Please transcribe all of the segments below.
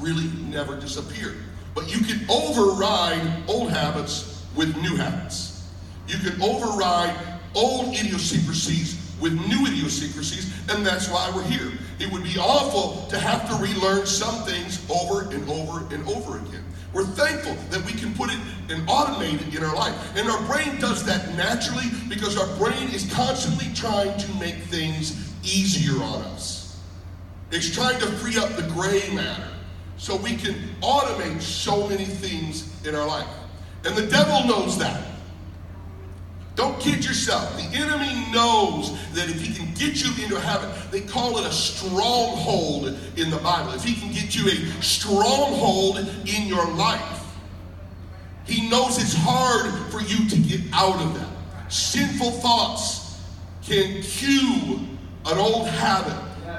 really never disappear. But you can override old habits with new habits. You can override old idiosyncrasies with new idiosyncrasies, and that's why we're here. It would be awful to have to relearn some things over and over and over again. We're thankful that we can put it and automate it in our life. And our brain does that naturally because our brain is constantly trying to make things easier on us. It's trying to free up the gray matter so we can automate so many things in our life. And the devil knows that. Don't kid yourself. The enemy knows that if he can get you into a habit, they call it a stronghold in the Bible. If he can get you a stronghold in your life, he knows it's hard for you to get out of that. Sinful thoughts can cue an old habit,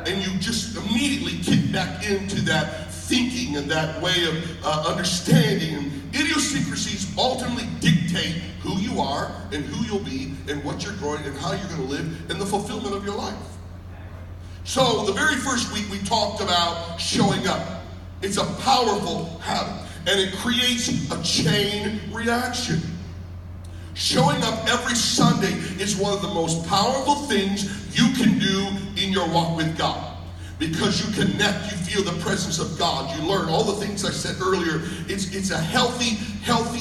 and you just immediately kick back into that thinking and that way of understanding. And idiosyncrasies ultimately dictate who you are and who you'll be and what you're growing and how you're going to live and the fulfillment of your life. So the very first week we talked about showing up. It's a powerful habit and it creates a chain reaction. Showing up every Sunday is one of the most powerful things you can do in your walk with God. Because you connect, you feel the presence of God. You learn all the things I said earlier. It's a healthy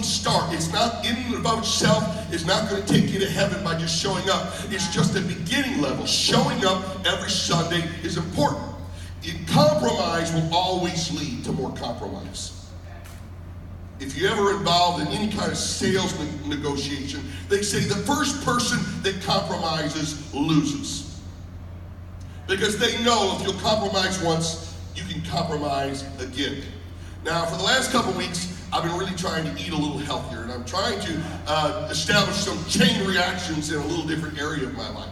start. It's not in and of itself. It's not going to take you to heaven by just showing up. It's just a beginning level. Showing up every Sunday is important. Compromise will always lead to more compromise. If you're ever involved in any kind of sales negotiation, they say the first person that compromises loses. Because they know if you'll compromise once, you can compromise again. Now, for the last couple weeks, I've been really trying to eat a little healthier, and I'm trying to establish some chain reactions in a little different area of my life.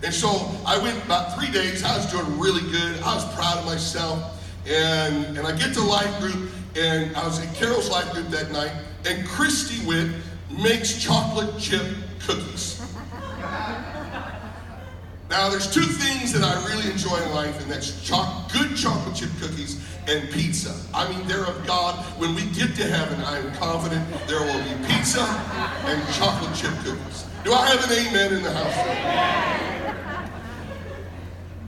And so I went about 3 days. I was doing really good. I was proud of myself. And I get to life group, and I was in Carol's life group that night, and Christy Witt makes chocolate chip cookies. Now, there's two things that I really enjoy in life, and that's good chocolate chip cookies and pizza. I mean, they're of God. When we get to heaven, I am confident there will be pizza and chocolate chip cookies. Do I have an amen in the house?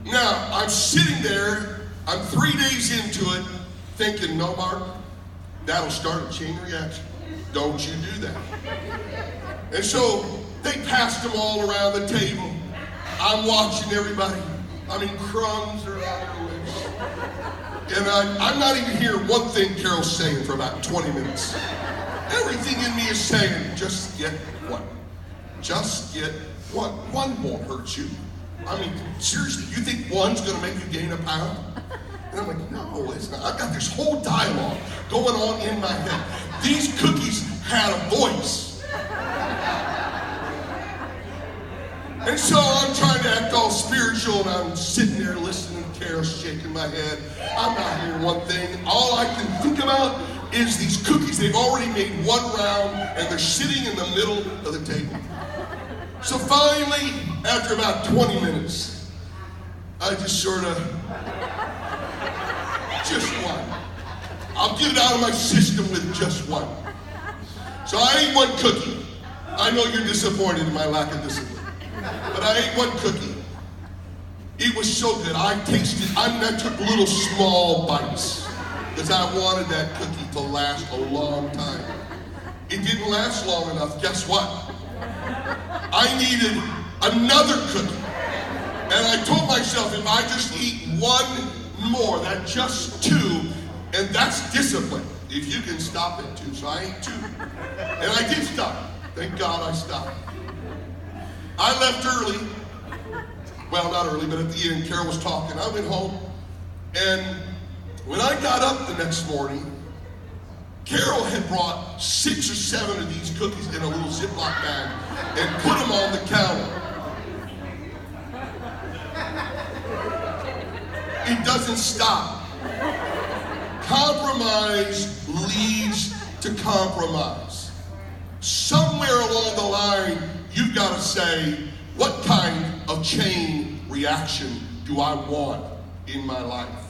Now, I'm sitting there, I'm 3 days into it, thinking, no, Mark, that'll start a chain reaction. Don't you do that. And so they passed them all around the table. I'm watching everybody. I mean, crumbs are all over the place. And I'm not even hearing one thing Carol's saying for about 20 minutes. Everything in me is saying, just get one. Just get one. One won't hurt you. I mean, seriously, you think one's going to make you gain a pound? And I'm like, no, it's not. I've got this whole dialogue going on in my head. These cookies had a voice. And so I'm trying to act all spiritual, and I'm sitting there listening to Carol shaking my head. I'm not hearing one thing. All I can think about is these cookies. They've already made one round, and they're sitting in the middle of the table. So finally, after about 20 minutes, I just sort of, just one. I'll get it out of my system with just one. So I ate one cookie. I know you're disappointed in my lack of discipline. But I ate one cookie. It was so good. I took little small bites because I wanted that cookie to last a long time. It didn't last long enough. Guess what? I needed another cookie. And I told myself if I just eat one more, that's just two, and that's discipline. If you can stop at two. So I ate two. And I did stop. Thank God I stopped. I left early. Well, not early, but at the end, Carol was talking. I went home, and when I got up the next morning, Carol had brought 6 or 7 of these cookies in a little Ziploc bag and put them on the counter. It doesn't stop. Compromise leads to compromise. Somewhere along the line, you've got to say, what kind of chain reaction do I want in my life?